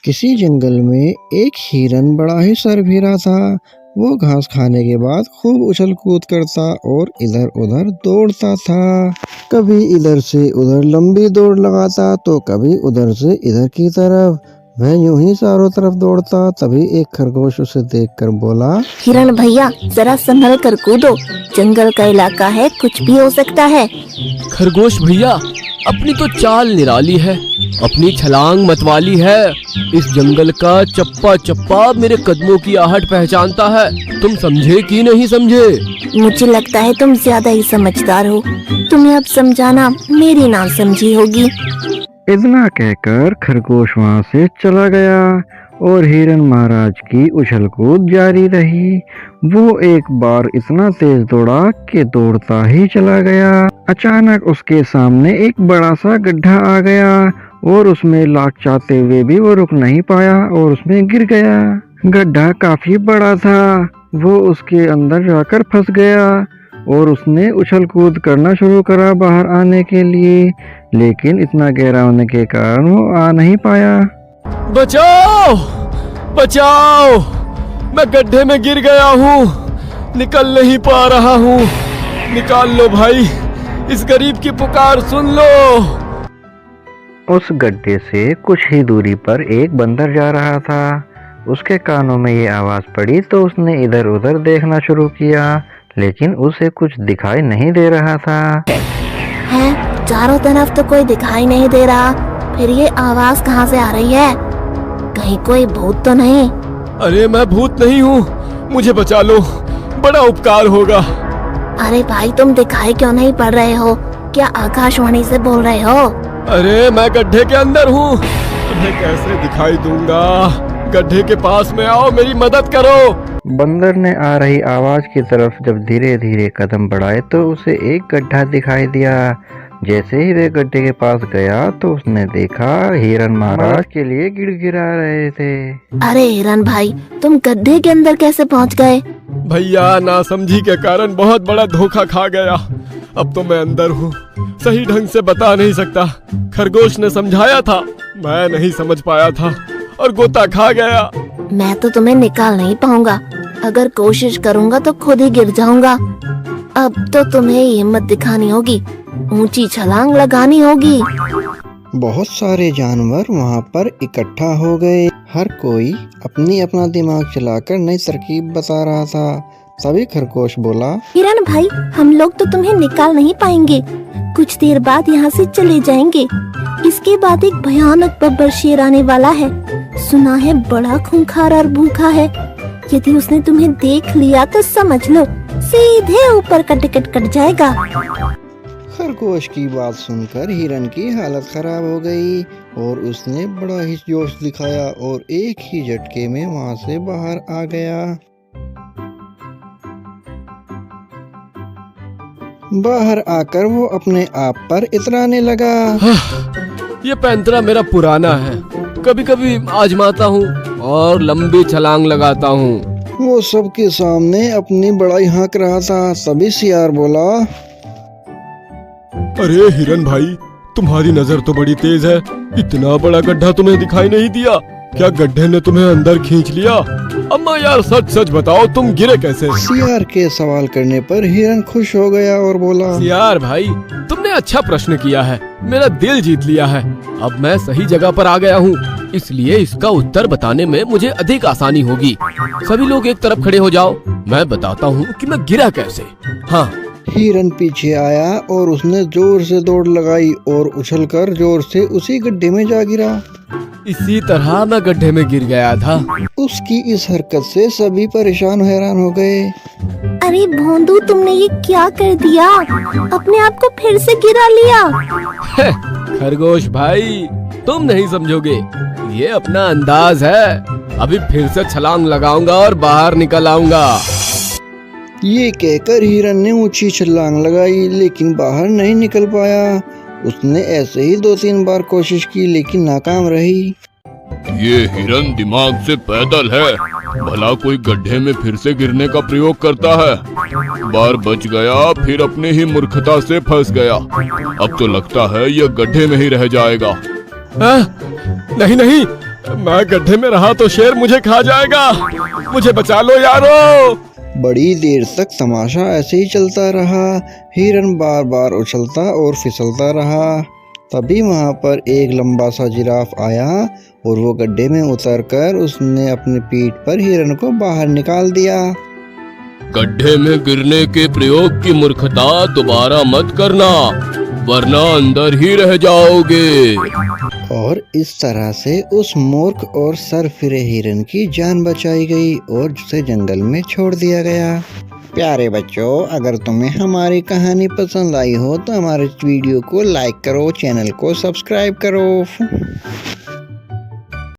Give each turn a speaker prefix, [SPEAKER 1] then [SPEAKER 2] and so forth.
[SPEAKER 1] किसी जंगल में एक हिरन बड़ा ही सरभिरा था। वो घास खाने के बाद खूब उछल कूद करता और इधर उधर दौड़ता था। कभी इधर से उधर लंबी दौड़ लगाता तो कभी उधर से इधर की तरफ। वह यूं ही चारों तरफ दौड़ता। तभी एक खरगोश उसे देखकर बोला,
[SPEAKER 2] हिरन भैया जरा संभल कर कूदो, जंगल का इलाका है, कुछ भी हो सकता है।
[SPEAKER 3] खरगोश भैया अपनी तो चाल निराली है, अपनी छलांग मतवाली है। इस जंगल का चप्पा चप्पा मेरे कदमों की आहट पहचानता है। तुम समझे कि नहीं समझे?
[SPEAKER 2] मुझे लगता है तुम ज्यादा ही समझदार हो, तुम्हें अब समझाना मेरी ना समझी होगी।
[SPEAKER 1] इतना कहकर खरगोश वहाँ से चला गया और हिरन महाराज की उछल कूद जारी रही। वो एक बार इतना तेज दौड़ा कि दौड़ता ही चला गया। अचानक उसके सामने एक बड़ा सा गड्ढा आ गया और उसमें लाख चाहते हुए भी वो रुक नहीं पाया और उसमें गिर गया। गड्ढा काफी बड़ा था, वो उसके अंदर जाकर फंस गया और उसने उछल कूद करना शुरू करा बाहर आने के लिए, लेकिन इतना गहरा होने के कारण वो आ नहीं पाया।
[SPEAKER 3] बचाओ बचाओ, मैं गड्ढे में गिर गया हूँ, निकल नहीं पा रहा हूँ। निकाल लो भाई, इस गरीब की पुकार सुन लो।
[SPEAKER 1] उस गड्ढे से कुछ ही दूरी पर एक बंदर जा रहा था। उसके कानों में ये आवाज पड़ी तो उसने इधर उधर देखना शुरू किया, लेकिन उसे कुछ दिखाई नहीं दे रहा था।
[SPEAKER 2] हैं? चारों तरफ तो कोई दिखाई नहीं दे रहा, फिर ये आवाज कहाँ से आ रही है? कहीं कोई भूत तो नहीं?
[SPEAKER 3] अरे मैं भूत नहीं हूँ, मुझे बचा लो, बड़ा उपकार होगा।
[SPEAKER 2] अरे भाई तुम दिखाई क्यों नहीं पड़ रहे हो? क्या आकाशवाणी से बोल रहे हो?
[SPEAKER 3] अरे मैं गड्ढे के अंदर हूँ, तुम्हें कैसे दिखाई दूंगा? गड्ढे के पास में आओ, मेरी मदद करो।
[SPEAKER 1] बंदर ने आ रही आवाज की तरफ जब धीरे धीरे कदम बढ़ाए तो उसे एक गड्ढा दिखाई दिया। जैसे ही वे गड्ढे के पास गया तो उसने देखा हिरन महाराज के लिए गिड़गिड़ा रहे थे।
[SPEAKER 2] अरे हिरन भाई, तुम गड्ढे के अंदर कैसे पहुंच गए?
[SPEAKER 3] भैया नासमझी के कारण बहुत बड़ा धोखा खा गया। अब तो मैं अंदर हूँ, सही ढंग से बता नहीं सकता। खरगोश ने समझाया था, मैं नहीं समझ पाया था और गोता खा गया।
[SPEAKER 2] मैं तो तुम्हें निकाल नहीं पाऊंगा, अगर कोशिश करूंगा तो खुद ही गिर जाऊंगा। अब तो तुम्हें हिम्मत दिखानी होगी, ऊंची छलांग लगानी होगी।
[SPEAKER 1] बहुत सारे जानवर वहाँ पर इकट्ठा हो गए। हर कोई अपनी अपना दिमाग चलाकर नई तरकीब बता रहा था। तभी खरगोश बोला,
[SPEAKER 2] हिरन भाई हम लोग तो तुम्हें निकाल नहीं पाएंगे, कुछ देर बाद यहाँ से चले जाएंगे। इसके बाद एक भयानक बब्बर शेर आने वाला है, सुना है बड़ा खूंखार और भूखा है। यदि उसने तुम्हें देख लिया तो समझ लो सीधे ऊपर का टिकट कट जाएगा।
[SPEAKER 1] खरगोश की बात सुनकर हिरन की हालत खराब हो गई और उसने बड़ा ही जोश दिखाया और एक ही झटके में वहाँ से बाहर आ गया। बाहर आकर वो अपने आप पर इतराने लगा।
[SPEAKER 3] ये पैंतरा मेरा पुराना है, कभी कभी आजमाता हूँ और लंबी छलांग लगाता हूँ।
[SPEAKER 1] वो सबके सामने अपनी बड़ाई हाँक रहा था। तभी सियार बोला,
[SPEAKER 3] अरे हिरन भाई, तुम्हारी नजर तो बड़ी तेज है, इतना बड़ा गड्ढा तुम्हें दिखाई नहीं दिया? क्या गड्ढे ने तुम्हें अंदर खींच लिया? अम्मा यार सच सच बताओ, तुम गिरे कैसे?
[SPEAKER 1] सियार के सवाल करने पर हिरन खुश हो गया और बोला,
[SPEAKER 3] सियार भाई तुमने अच्छा प्रश्न किया है, मेरा दिल जीत लिया है। अब मैं सही जगह पर आ गया हूँ, इसलिए इसका उत्तर बताने में मुझे अधिक आसानी होगी। सभी लोग एक तरफ खड़े हो जाओ, मैं बताता हूँ कि मैं गिरा कैसे। हाँ।
[SPEAKER 1] हिरन पीछे आया और उसने जोर से दौड़ लगाई और उछलकर जोर से उसी गड्ढे में जा गिरा।
[SPEAKER 3] इसी तरह मैं गड्ढे में गिर गया था।
[SPEAKER 1] उसकी इस हरकत से सभी परेशान हैरान हो गए।
[SPEAKER 2] अरे भोंदू, तुमने ये क्या कर दिया? अपने आप को फिर से गिरा लिया।
[SPEAKER 3] खरगोश भाई तुम नहीं समझोगे, ये अपना अंदाज है। अभी फिर से छलांग लगाऊंगा और बाहर निकल आऊंगा।
[SPEAKER 1] ये कहकर हिरन ने ऊंची छलांग लगाई, लेकिन बाहर नहीं निकल पाया। उसने ऐसे ही 2-3 बार कोशिश की, लेकिन नाकाम रही।
[SPEAKER 4] ये हिरन दिमाग से पैदल है, भला कोई गड्ढे में फिर से गिरने का प्रयोग करता है। बार बच गया, फिर अपने ही मूर्खता से फंस गया। अब तो लगता है ये गड्ढे में ही रह जाएगा।
[SPEAKER 3] नहीं नहीं, मैं गड्ढे में रहा तो शेर मुझे खा जाएगा। मुझे बचा लो यारो।
[SPEAKER 1] बड़ी देर तक तमाशा ऐसे ही चलता रहा। हिरन बार बार उछलता और फिसलता रहा। तभी वहाँ पर एक लंबा सा जिराफ आया और वो गड्ढे में उतरकर उसने अपनी पीठ पर हिरन को बाहर निकाल दिया।
[SPEAKER 4] गड्ढे में गिरने के प्रयोग की मूर्खता दोबारा मत करना, वरना अंदर ही रह जाओगे।
[SPEAKER 1] और इस तरह से उस मूर्ख और सरफिरे हिरन की जान बचाई गई और उसे जंगल में छोड़ दिया गया। प्यारे बच्चों, अगर तुम्हें हमारी कहानी पसंद आई हो तो हमारे वीडियो को लाइक करो, चैनल को सब्सक्राइब करो।